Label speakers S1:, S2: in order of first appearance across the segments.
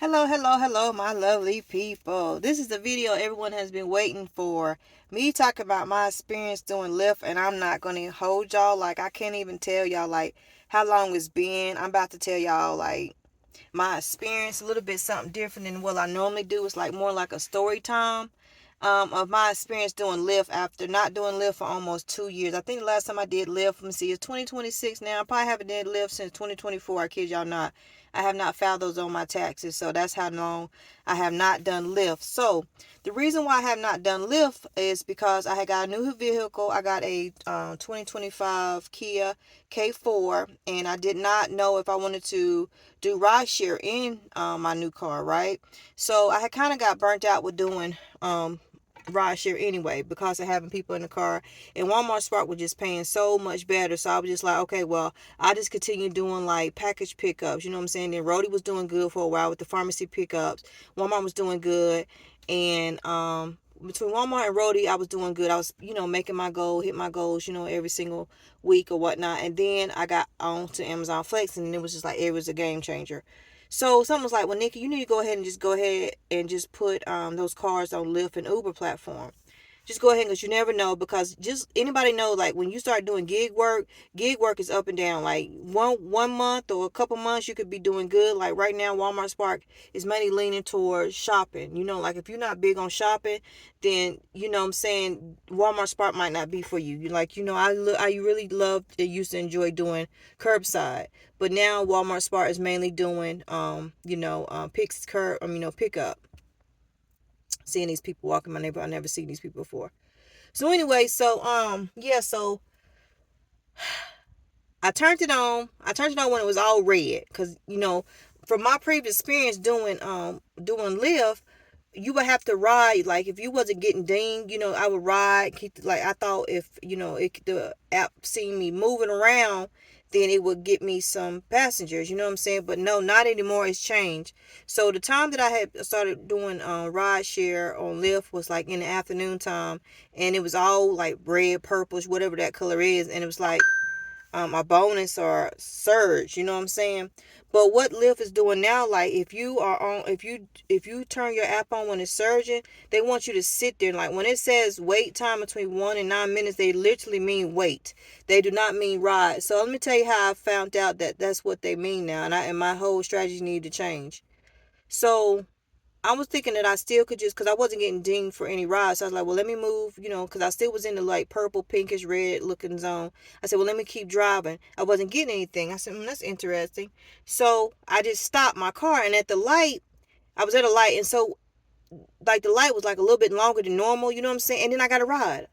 S1: Hello, my lovely people. This is the video everyone has been waiting for. Me talking about my experience doing Lyft, and I'm not going to hold y'all. Like, I can't even tell y'all, like, how long it's been. I'm about to tell y'all, like, my experience, a little bit something different than what I normally do. It's like more like a story time of my experience doing Lyft after not doing Lyft for almost 2 years. I think the last time I did Lyft, let me see, it's 2026 now. I probably haven't did Lyft since 2024. I kid y'all not. I have not filed those on my taxes, so that's how long I have not done Lyft. So the reason why I have not done Lyft is because I had got a new vehicle. I got a 2025 Kia K4, and I did not know if I wanted to do rideshare in my new car, right? So I had kind of got burnt out with doing rideshare anyway because of having people in the car, and Walmart Spark was just paying so much better. So I was just like, okay, well, I just continue doing like package pickups, you know what I'm saying? Then Rhodey was doing good for a while with the pharmacy pickups. Walmart was doing good, and between Walmart and Rhodey, I was doing good. I was, making my goal, hit my goals, every single week or whatnot. And then I got on to Amazon Flex, and it was just like, it was a game changer. So someone was like, well, Nikki, you need to go ahead and just put those cars on Lyft and Uber platform. Just go ahead because you never know, because just anybody know, like, when you start doing gig work is up and down. Like one month or a couple months you could be doing good. Like right now Walmart Spark is mainly leaning towards shopping. Like if you're not big on shopping, then what I'm saying, Walmart Spark might not be for you. I really used to enjoy doing curbside, but now Walmart Spark is mainly doing pickup. Seeing these people walking my neighborhood, I never seen these people before. So anyway, so I turned it on. I turned it on when it was all red, cause from my previous experience doing Lyft, you would have to ride. Like if you wasn't getting dinged, I would ride. Like I thought if the app seen me moving around, then it would get me some passengers. You know what I'm saying? But no, not anymore. It's changed. So the time that I had started doing ride share on Lyft was like in the afternoon time, and it was all like red, purplish, whatever that color is, and it was like a bonus or surge, you know what I'm saying? But what Lyft is doing now, like if you turn your app on when it's surging, they want you to sit there. Like when it says wait time between 1 and 9 minutes, they literally mean wait. They do not mean ride. So let me tell you how I found out that that's what they mean now, and my whole strategy needed to change. So I was thinking that I still could just, because I wasn't getting dinged for any rides. So I was like, well, let me move, because I still was in the like purple, pinkish, red looking zone. I said, well, let me keep driving. I wasn't getting anything. I said, that's interesting. So I just stopped my car, and at the light, I was at a light. And so like the light was like a little bit longer than normal, you know what I'm saying? And then I got a ride.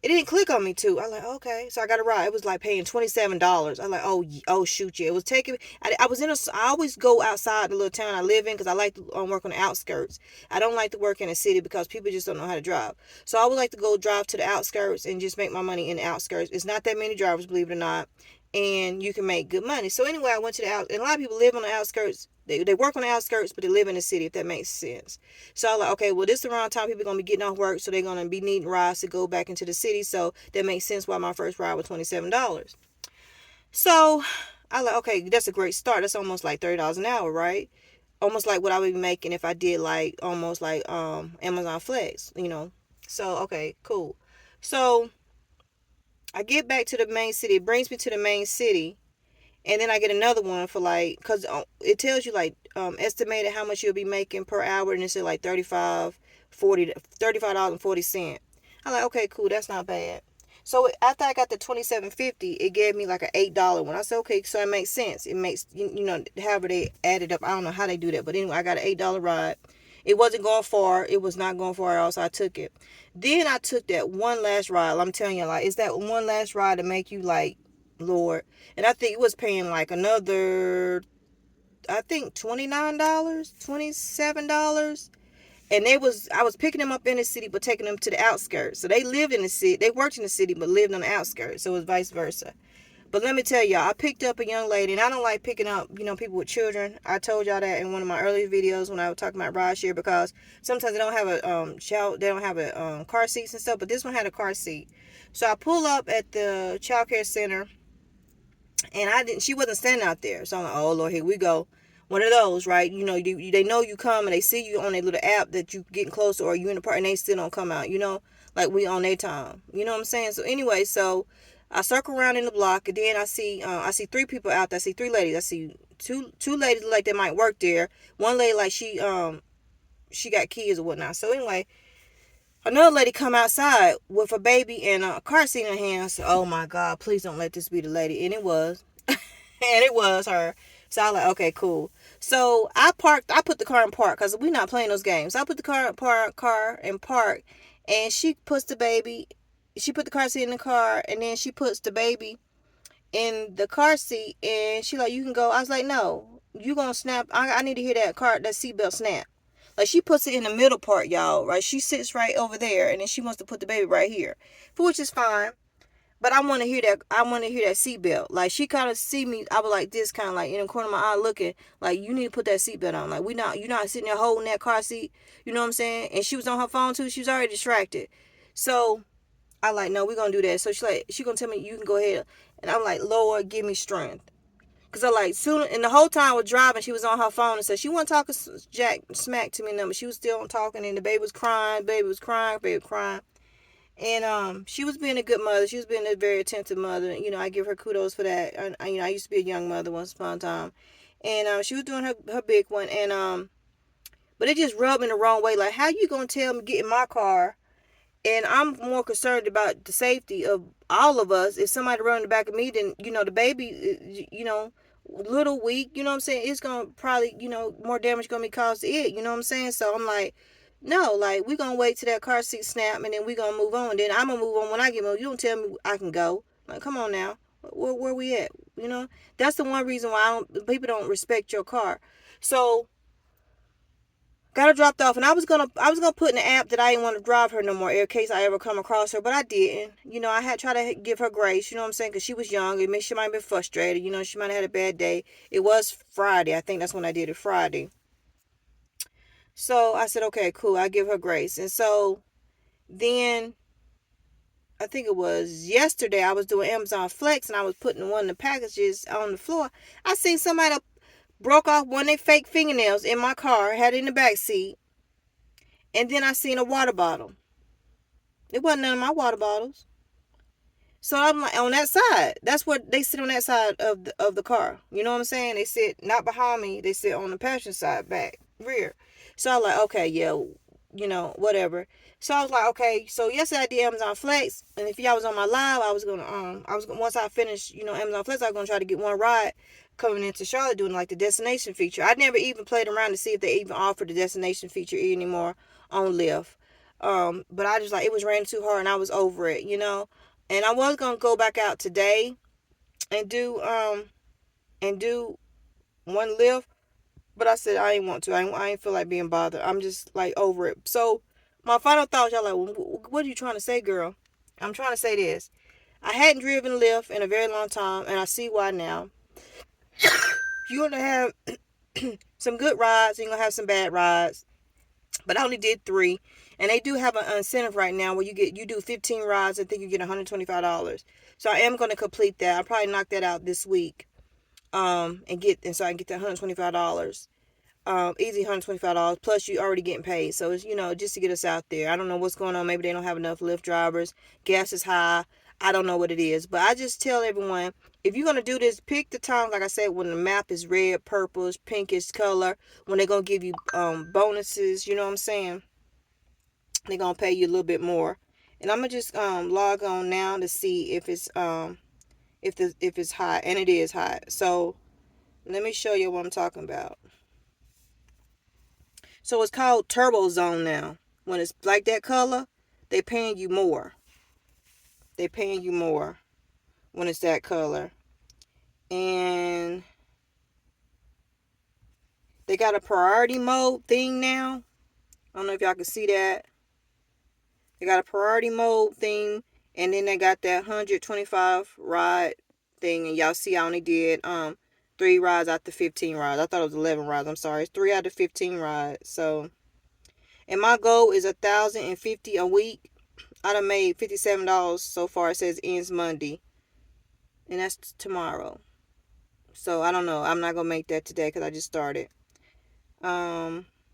S1: It didn't click on me too. I was like, okay. So I got a ride. It was like paying $27. I was like, oh shoot, yeah. It was taking. I was in a. I always go outside the little town I live in because I like to work on the outskirts. I don't like to work in a city because people just don't know how to drive. So I would like to go drive to the outskirts and just make my money in the outskirts. It's not that many drivers, believe it or not, and you can make good money. So anyway, I went to the out, and a lot of people live on the outskirts. They work on the outskirts, but they live in the city, if that makes sense. So I was like, okay, well, this is around time people are going to be getting off work, so they're going to be needing rides to go back into the city. So that makes sense why my first ride was $27. So I was like, okay, that's a great start. That's almost like $30 an hour, right? Almost like what I would be making if I did like almost like Amazon Flex. So okay, cool. So I get back to the main city. It brings me to the main city, and then I get another one for like, because it tells you like estimated how much you'll be making per hour, and it said like 35 $40 I'm like, okay, cool, that's not bad. So after I got the 27.50, it gave me like an $8 one. I said, okay, so it makes sense. It makes, however they added up. I don't know how they do that, but anyway, I got an $8 ride. It wasn't going far. It was not going far at all, so I took it. Then I took that one last ride. I'm telling you, like, it's that one last ride to make you like, Lord. And I think it was paying like another, I think $29, $27. And I was picking them up in the city, but taking them to the outskirts. So they lived in the city. They worked in the city, but lived on the outskirts. So it was vice versa. But let me tell y'all, I picked up a young lady, and I don't like picking up, people with children. I told y'all that in one of my earlier videos when I was talking about rideshare, because sometimes they don't have a they don't have a car seats and stuff, but this one had a car seat. So I pull up at the child care center, and she wasn't standing out there. So I'm like, oh Lord, here we go. One of those, right? They know you come and they see you on their little app that you getting closer, or you in the park and they still don't come out. Like we on their time. You know what I'm saying? So anyway, so I circle around in the block, and then I see three people out there. I see three ladies. I see two ladies like they might work there. One lady like she got kids or whatnot. So anyway, another lady come outside with a baby and a car seat in her hand. I said, "Oh my God, please don't let this be the lady." And it was, and it was her. So I was like, "Okay, cool." So I parked. I put the car in park because we're not playing those games. So I put the car in park, and she puts the baby. She put the car seat in the car, and then she puts the baby in the car seat, and she like, "You can go." I was like, "No, you gonna snap. I need to hear that seatbelt snap." Like, she puts it in the middle part, y'all, right? She sits right over there, and then she wants to put the baby right here, which is fine. But I want to hear that. I want to hear that seatbelt. Like, she kind of see me. I was like this, kind of like in the corner of my eye, looking like, you need to put that seatbelt on. Like, you're not sitting there holding that car seat. You know what I'm saying? And she was on her phone too. She was already distracted. So I like, no, we're gonna do that. So she gonna tell me, you can go ahead. And I'm like, Lord, give me strength. Cause I like soon, and the whole time I was driving, she was on her phone and said she wasn't talking jack smack to me, no, but she was still talking, and the baby was crying, baby was crying, and she was being a good mother. She was being a very attentive mother. I give her kudos for that. I used to be a young mother once upon a time, and she was doing her big one, and but it just rubbed me the wrong way. Like, how you gonna tell me get in my car? And I'm more concerned about the safety of all of us. If somebody run in the back of me, then, the baby, little weak, you know what I'm saying? It's going to probably, more damage going to be caused to it, you know what I'm saying? So I'm like, no, like, we're going to wait till that car seat snap, and then we're going to move on. Then I'm going to move on when I get moved. You don't tell me I can go. Like, come on now. Where we at? That's the one reason why people don't respect your car. So got her dropped off, and I was gonna put in the app that I didn't want to drive her no more in case I ever come across her, but I didn't. I had tried to give her grace. You know what I'm saying? Because she was young, and maybe she might have been frustrated. She might have had a bad day. It was Friday. I think that's when I did it, Friday. So I said, okay, cool. I give her grace, and so then I think it was yesterday. I was doing Amazon Flex, and I was putting one of the packages on the floor. I seen somebody broke off one of their fake fingernails in my car, had it in the back seat. And then I seen a water bottle. It wasn't none of my water bottles. So I'm like, on that side. That's what they sit on, that side of the car. You know what I'm saying? They sit not behind me. They sit on the passenger side, back, rear. So I was like, okay, yeah, whatever. So I was like, okay. So yesterday I did Amazon Flex, and if y'all was on my live, once I finished, Amazon Flex, I was gonna try to get one ride coming into Charlotte doing like the destination feature. I never even played around to see if they even offered the destination feature anymore on Lyft. But I just, like, it was raining too hard and I was over it. And I was gonna go back out today and do one Lyft, but I said I ain't want to. I ain't feel like being bothered. I'm just like over it. So my final thoughts, y'all like, well, what are you trying to say, girl? I'm trying to say this. I hadn't driven Lyft in a very long time, and I see why now. You're gonna have some good rides, and you're gonna have some bad rides. But I only did 3, and they do have an incentive right now where you do 15 rides. I think you get $125. So I am gonna complete that. I'll probably knock that out this week. So I can get that $125. Easy $125 plus you already getting paid. So it's, just to get us out there. I don't know what's going on. Maybe they don't have enough Lyft drivers. Gas is high. I don't know what it is. But I just tell everyone, if you're going to do this, pick the time, like I said, when the map is red, purplish, pinkish color, when they're going to give you bonuses, you know what I'm saying? They're going to pay you a little bit more. And I'm going to just log on now to see if it's if it's hot, and it is hot. So let me show you what I'm talking about. So it's called Turbo Zone now. When it's like that color, they paying you more. They paying you more when it's that color. And they got a priority mode thing now. I don't know if y'all can see that. They got a priority mode thing, and then they got that 125 ride thing. And y'all see I only did 3 rides out the 15 rides. I thought it was 11 rides. I'm sorry. It's 3 out of 15 rides. So, and my goal is 1,050 a week. I done made $57 so far. It says ends Monday, and that's tomorrow. So I don't know. I'm not gonna make that today because I just started.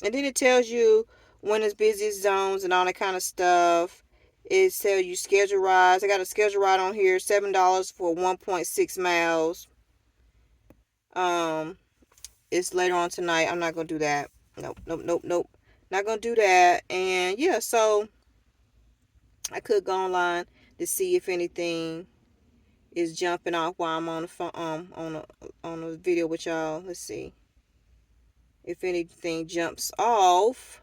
S1: And then it tells you when it's busiest zones and all that kind of stuff. It tells you schedule rides. I got a schedule ride on here, $7 for 1.6 miles. Um, it's later on tonight. I'm not gonna do that. Nope, nope, nope, nope. Not gonna do that. And yeah, so I could go online to see if anything is jumping off while I'm on the phone, on a video with y'all. Let's see if anything jumps off.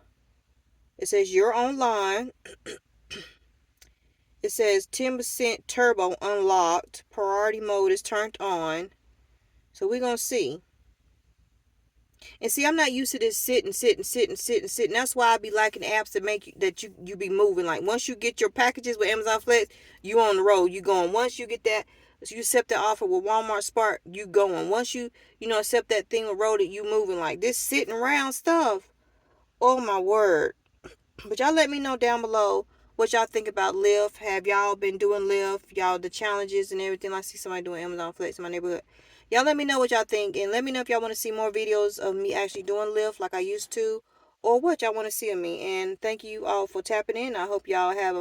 S1: It says you're online. It says 10% turbo unlocked. Priority mode is turned on. So we're going to see. And see, I'm not used to this sitting. That's why I be liking apps that make you, that you be moving. Like once you get your packages with Amazon Flex, you on the road. You going. Once you get that, you accept that offer with Walmart Spark, you going. Once you know, accept that thing with Road, you moving. Like this sitting around stuff. Oh my word. But y'all let me know down below what y'all think about Lyft. Have y'all been doing Lyft? Y'all, the challenges and everything. I see somebody doing Amazon Flex in my neighborhood. Y'all let me know what y'all think. And let me know if y'all want to see more videos of me actually doing Lyft like I used to. Or what y'all want to see of me. And thank you all for tapping in. I hope y'all have a